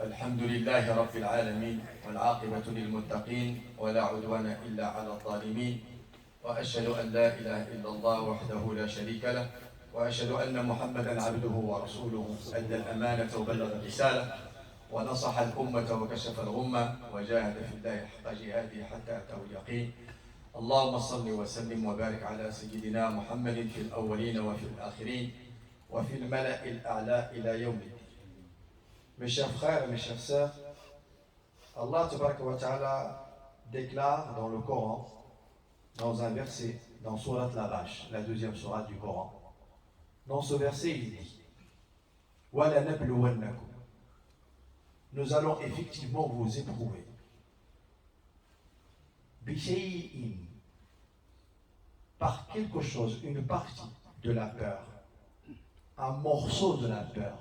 الحمد لله رب العالمين والعاقبة للمتقين ولا عدوان إلا على الظالمين وأشهد أن لا إله إلا الله وحده لا شريك له وأشهد أن محمدا عبده ورسوله أدى الأمانة وبلغ الرسالة ونصح الأمة وكشف الغمة وجاهد في الله حق جهاده حتى أتاه اليقين. اللهم صل وسلم وبارك على سيدنا محمد في الأولين وفي الآخرين وفي الملأ الأعلى إلى يوم الدين. Mes chers frères et mes chères sœurs, Allah Ta'ala déclare dans le Coran, dans un verset, dans Surat Al-Araf, la deuxième sourate du Coran. Dans ce verset, il dit وَلَنَبْلُوَنَّكُمْ. Nous allons effectivement vous éprouver. بِشَيْءٍ, par quelque chose, une partie de la peur, un morceau de la peur.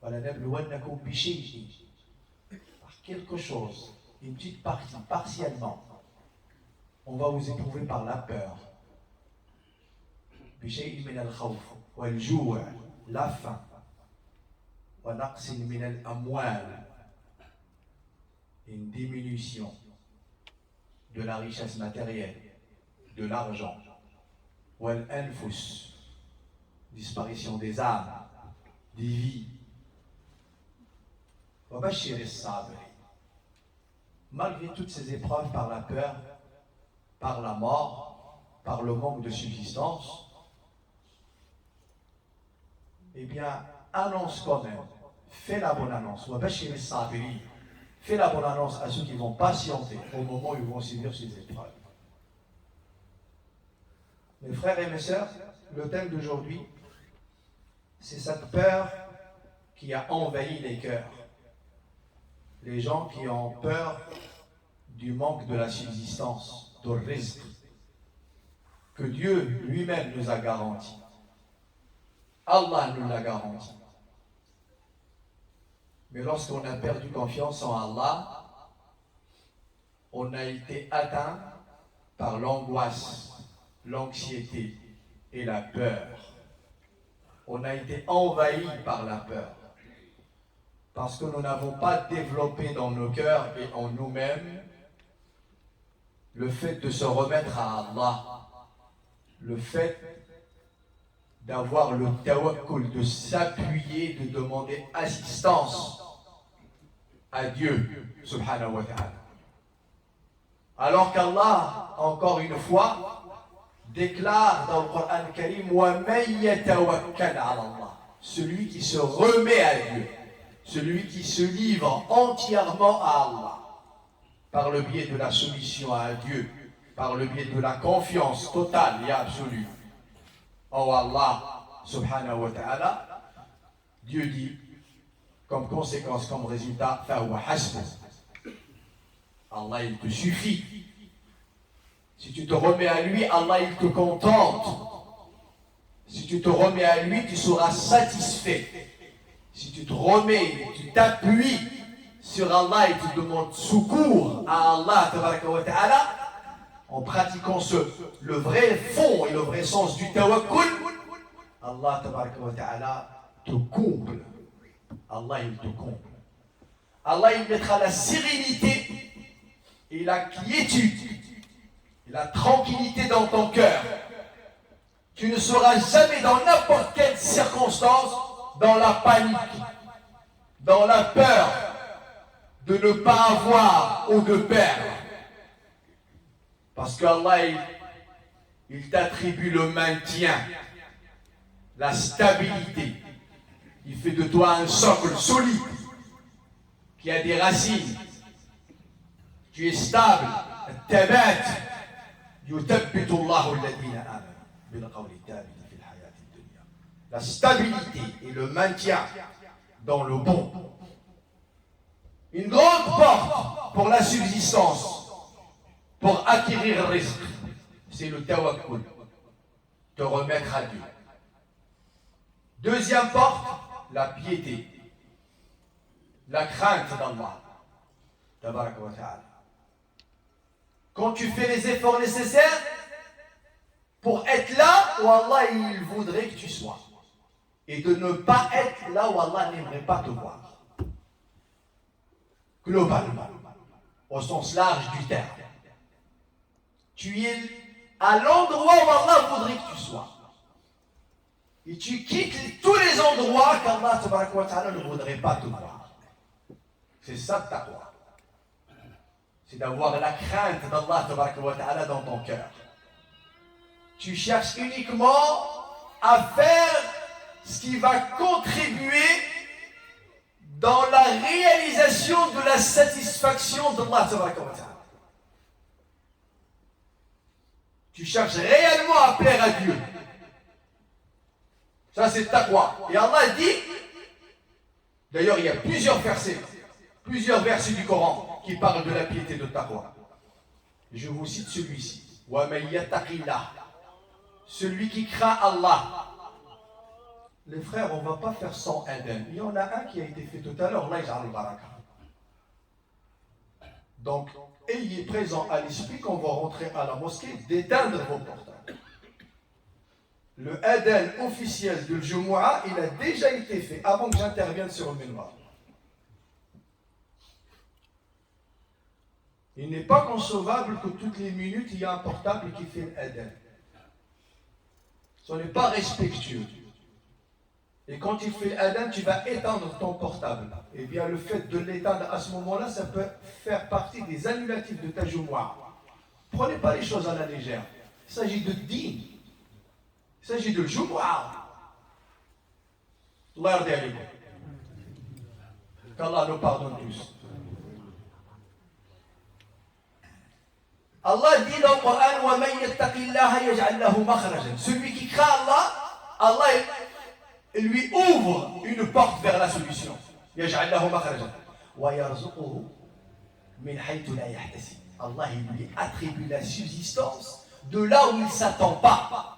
وَلَنَبْلُوَنَّكُمْ بِشَيْءٍ, par quelque chose, une petite partie, partiellement. On va vous éprouver par la peur. بِشَيْءٍ مِنَ الْخَوْفِ وَالْجُوعِ, la faim. وَنَقْصٍ مِنَ الْأَمْوَالِ, une diminution de la richesse matérielle, de l'argent. وَالْأَنفُسِ, disparition des âmes, des vies. وَبَشِّرِ الصَّابِرِينَ, malgré toutes ces épreuves par la peur, par la mort, par le manque de subsistance, eh bien, annonce quand même, fais la bonne annonce. وَبَشِّرِ الصَّابِرِينَ, fais la bonne annonce à ceux qui vont patienter au moment où ils vont subir ces épreuves. Mes frères et mes sœurs, le thème d'aujourd'hui, c'est cette peur qui a envahi les cœurs. Les gens qui ont peur du manque de la subsistance, du rizq, que Dieu lui-même nous a garanti. Allah nous l'a garanti. Mais lorsqu'on a perdu confiance en Allah, on a été atteint par l'angoisse, l'anxiété et la peur. On a été envahi par la peur. Parce que nous n'avons pas développé dans nos cœurs et en nous-mêmes le fait de se remettre à Allah, le fait d'avoir le tawakkul, de s'appuyer, de demander assistance à Dieu, subhanahu wa ta'ala. Alors qu'Allah, encore une fois, déclare dans le Coran Karim وَمَن يَتَوَكَّلْ عَلَى اللَّهِ, celui qui se remet à Dieu, celui qui se livre entièrement à Allah, par le biais de la soumission à Dieu, par le biais de la confiance totale et absolue en Allah subhanahu wa ta'ala, Dieu dit, comme conséquence, comme résultat, فَهُوَ حَسْبُهُ, Allah il te suffit. Si tu te remets à lui, Allah il te contente. Si tu te remets à lui, tu seras satisfait. Si tu te remets, tu t'appuies sur Allah et tu demandes secours à Allah tabaraka wa ta'ala, en pratiquant le vrai fond et le vrai sens du tawakkul, Allah tabaraka wa ta'ala te comble. Allah il te comble. Allah il mettra la sérénité et la quiétude et la tranquillité dans ton cœur. Tu ne seras jamais dans n'importe quelle circonstance dans la panique, dans la peur de ne pas avoir ou de perdre. Parce qu'Allah, il t'attribue le maintien, la stabilité. Il fait de toi un socle solide, qui a des racines. Tu es stable. Tabat, yutabbitu Allahu alladhina amanu bil qawli thabit fil hayati dunya. La stabilité et le maintien dans le bon. Une grande porte pour la subsistance, pour acquérir le risque, c'est le tawakkul, te remettre à Dieu. Deuxième porte, la piété, la crainte d'Allah, tabaraka wa ta'ala. Quand tu fais les efforts nécessaires pour être là où Allah il voudrait que tu sois, et de ne pas être là où Allah n'aimerait pas te voir. globalement, au sens large du terme. Tu es à l'endroit où Allah voudrait que tu sois. Et tu quittes tous les endroits qu'Allah ne voudrait pas te voir. C'est ça le taqwa. C'est d'avoir la crainte d'Allah dans ton cœur. Tu cherches uniquement à faire ce qui va contribuer dans la réalisation de la satisfaction d'Allah. Tu cherches réellement à plaire à Dieu. Ça c'est taqwa. Et Allah dit, d'ailleurs il y a plusieurs versets du Coran qui parlent de la piété de taqwa. Je vous cite celui-ci. Wa man yattaqillah. Celui qui craint Allah. Les frères, on ne va pas faire sans Eden. Il y en a un qui a été fait tout à l'heure, là, il baraka. Donc, ayez présent à l'esprit qu'on va rentrer à la mosquée d'éteindre vos portables. Le Eden officiel de Jumu'ah, il a déjà été fait avant que j'intervienne sur le minbar. Il n'est pas concevable que toutes les minutes, il y a un portable qui fait l'Eden. Ce n'est pas respectueux. Et quand il fait l'Adhan, tu vas éteindre ton portable. Et bien le fait de l'éteindre à ce moment-là, ça peut faire partie des annulatifs de ta Jumu'ah. Prenez pas les choses à la légère. Il s'agit de din. Il s'agit de Jumu'ah. Allah yardi alaykum. Qu'Allah nous pardonne tous. Allah dit dans le Coran wa man yattaqillaha yaj'al lahu makhrajan. Celui qui craint Allah, Allah lui ouvre une porte vers la solution. Yaj'al lahu makhrajan wa yarzuquhu min haythu la yahtasib. Allah il lui attribue la subsistance de là où il ne s'attend pas.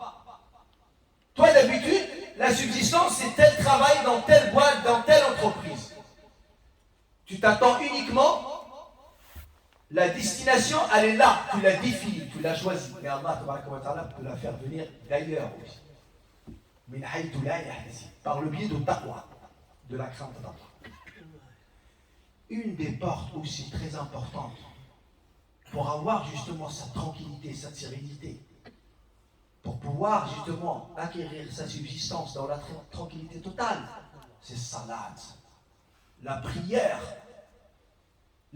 Toi d'habitude, la subsistance c'est tel travail dans telle boîte, dans telle entreprise. Tu t'attends uniquement. La destination, elle est là, tu l'as définie, tu l'as choisie. Mais Allah peut la faire venir d'ailleurs aussi. Par le biais de taqwa, de la crainte d'Allah. Une des portes aussi très importantes pour avoir justement sa tranquillité, sa sérénité, pour pouvoir justement acquérir sa subsistance dans la tranquillité totale, c'est salat, la prière.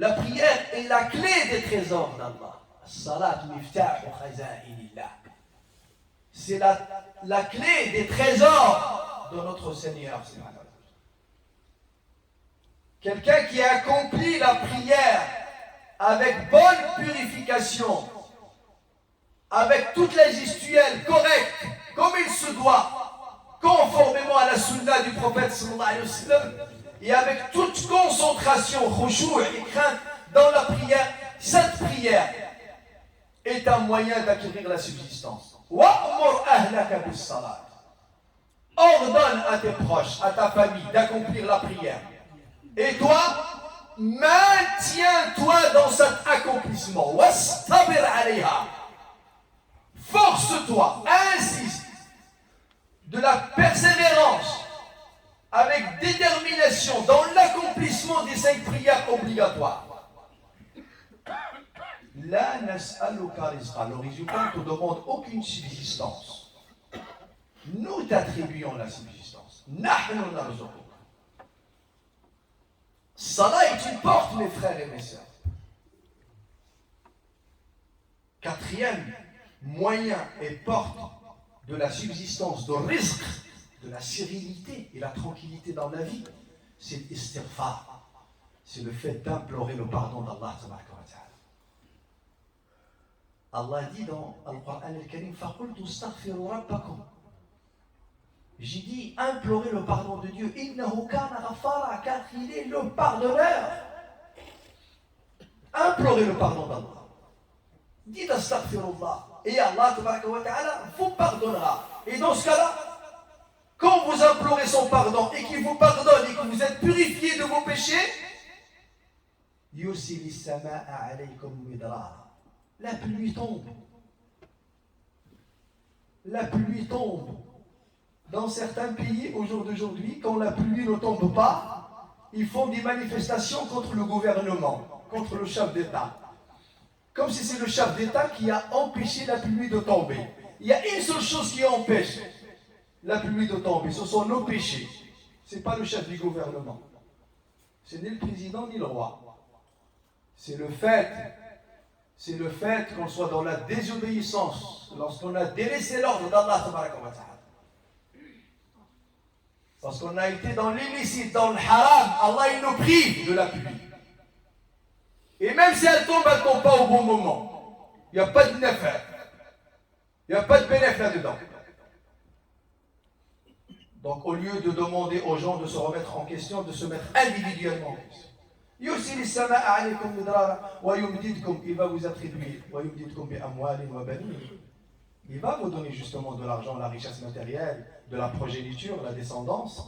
La prière est la clé des trésors d'Allah. Salat miftah khaza'inillah. C'est la clé des trésors de notre Seigneur. Quelqu'un qui accomplit la prière avec bonne purification, avec toutes les gestuelles correctes, comme il se doit, conformément à la sunna du prophète sallallahu alayhi wa sallam, et avec toute concentration, khushu' et crainte dans la prière, cette prière est un moyen d'acquérir la subsistance. Wa'mur ahlaka bis-salat. Ordonne à tes proches, à ta famille d'accomplir la prière. Et toi, maintiens-toi dans cet accomplissement. Wastabir alayha. Force-toi, insiste, de la persévérance, avec détermination dans l'accomplissement des 5 prières obligatoires. La nas'aluka rizqa. Le résultat ne te demande aucune subsistance. Nous t'attribuons la subsistance. Nahnu narzuquk. Salah est une porte, mes frères et mes sœurs. 4e moyen et porte de la subsistance, de rizq, de la sérénité et la tranquillité dans la vie, c'est l'istighfar. C'est le fait d'implorer le pardon d'Allah. Allah dit dans le Coran al-Karim, فَقُلْتُ اسْتَغْفِرُوا رَبَّكُمْ. J'ai dit, implorez le pardon de Dieu. إِنَّهُ كَانَ غَفَّارًا, car il est le pardonneur. Implorez le pardon d'Allah. Dites astaghfirullah. Et Allah vous pardonnera. Et dans ce cas-là, quand vous implorez son pardon et qu'il vous pardonne et que vous êtes purifié de vos péchés, يُرْسِلِ السَّمَاءَ عَلَيْكُمْ مِدْرَارًا. La pluie tombe. La pluie tombe. Dans certains pays, au jour d'aujourd'hui, quand la pluie ne tombe pas, ils font des manifestations contre le gouvernement, contre le chef d'État. Comme si c'est le chef d'État qui a empêché la pluie de tomber. Il y a une seule chose qui empêche la pluie de tomber, ce sont nos péchés. Ce n'est pas le chef du gouvernement. Ce n'est le président ni le roi. C'est le fait qu'on soit dans la désobéissance, lorsqu'on a délaissé l'ordre d'Allah Tabaraka wa Ta'ala. Lorsqu'on a été dans l'illicite, dans le haram, Allah il nous prive de la pluie. Et même si elle tombe pas au bon moment. Il n'y a pas de nafa. Il n'y a pas de bénéfice là-dedans. Donc au lieu de demander aux gens de se remettre en question, de se mettre individuellement en question. Il va vous attribuer. Il va vous donner justement de l'argent, la richesse matérielle, de la progéniture, la descendance,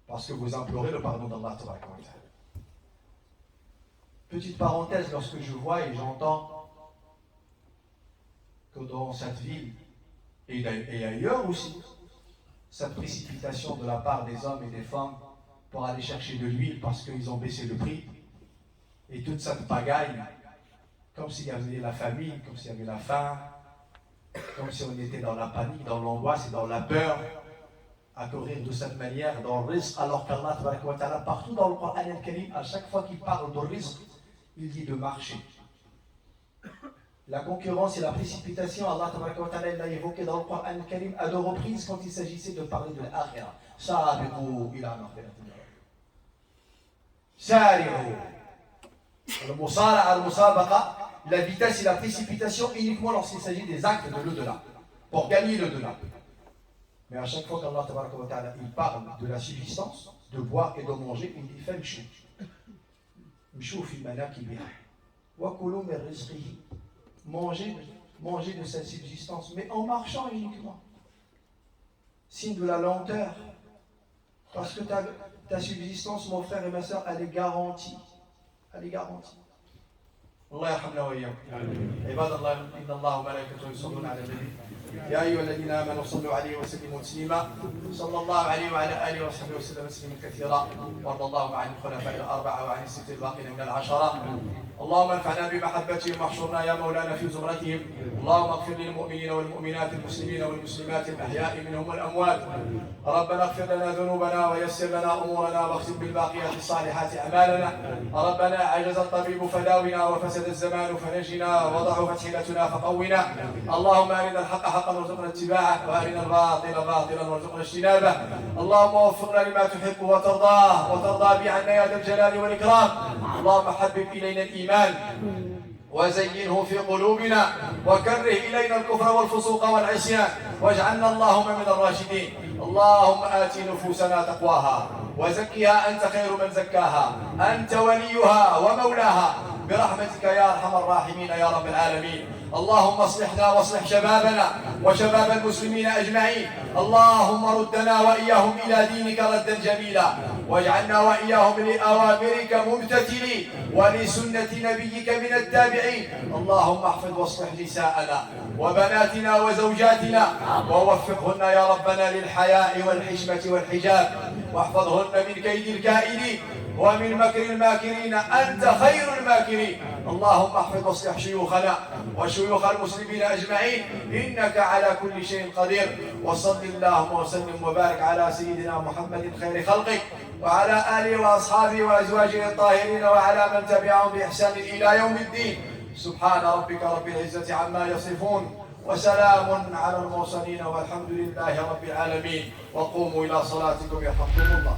parce que vous implorez le pardon d'Allah. Petite parenthèse, lorsque je vois et j'entends que dans cette ville et ailleurs aussi, cette précipitation de la part des hommes et des femmes pour aller chercher de l'huile parce qu'ils ont baissé le prix, et toute cette pagaille, comme s'il y avait la famine, comme s'il y avait la faim, comme si on était dans la panique, dans l'angoisse et dans la peur, à courir de cette manière dans le risque, alors qu'Allah partout dans le Coran al-Karim, à chaque fois qu'il parle de risque, il dit de marcher. La concurrence et la précipitation, Allah l'a évoqué dans le Coran al-Karim à 2 reprises quand il s'agissait de parler de l'akhirah. Sabiqu ila maghfiratin. Sari'u. Al-musabaqa, la vitesse et la précipitation uniquement lorsqu'il s'agit des actes de l'au-delà, pour gagner l'au-delà. Mais à chaque fois qu'Allah il parle de la subsistance, de boire et de manger, il dit famshu. Mshu fi manakibiha. Wa kulu min rizqihi. Manger de cette subsistance, mais en marchant uniquement. Signe de la lenteur. Parce que ta subsistance, mon frère et ma soeur, elle est garantie. Elle est garantie. الله يرحمنا وإياكم. عباد الله إن الله وملائكته يصلون على النبي يا أيها الذين آمنوا صلوا عليه وسلموا تسليما صلى الله عليه وعلى آله وصحبه وسلم تسليما كثيرا وارض اللهم عن الخلفاء الأربعة وعن الستة الباقين من العشرة اللهم انفعنا بمحبتهم واحشرنا يا مولانا في زمرتهم اللهم اغفر للمؤمنين والمؤمنات المسلمين والمسلمات الأحياء منهم والأموات ربنا اغفر لنا ذنوبنا ويسر لنا أمورنا واختم بالباقيات الصالحات أعمالنا ربنا عجز الطبيب فداونا وفسد الزمان فنجنا وضعفت حيلتنا فقونا اللهم أرنا الحق حقا وارزقنا اتباعه وأرنا الباطل باطلا وارزقنا اجتنابه اللهم وفقنا لما تحب وترضى به عنا يا ذا الجلال والإكرام اللهم حبب إلينا الإيمان وزينه في قلوبنا وكره إلينا الكفر والفسوق والعصيان واجعلنا اللهم من الراشدين اللهم آت نفوسنا تقواها وزكها أنت خير من زكاها أنت وليها ومولاها برحمتك يا أرحم الراحمين يا رب العالمين اللهم اصلحنا واصلح شبابنا وشباب المسلمين أجمعين اللهم ردنا وإياهم إلى دينك ردا جميلا واجعلنا وإياهم لأوامرك ممتثلين ولسنة نبيك من التابعين اللهم احفظ واصلح نساءنا وبناتنا وزوجاتنا ووفقهن يا ربنا للحياء والحشمة والحجاب واحفظهن من كيد الكائدين ومن مكر الماكرين أنت خير الماكرين اللهم احفظ واصلح شيوخنا وشيوخ المسلمين أجمعين إنك على كل شيء قدير وصل اللهم وسلم وبارك على سيدنا محمد خير خلقك وعلى آله وأصحابه وأزواجه الطاهرين وعلى من تبعهم بإحسان إلى يوم الدين سبحان ربك رب العزة عما يصفون وسلام على المرسلين والحمد لله رب العالمين وقوموا إلى صلاتكم يرحمكم الله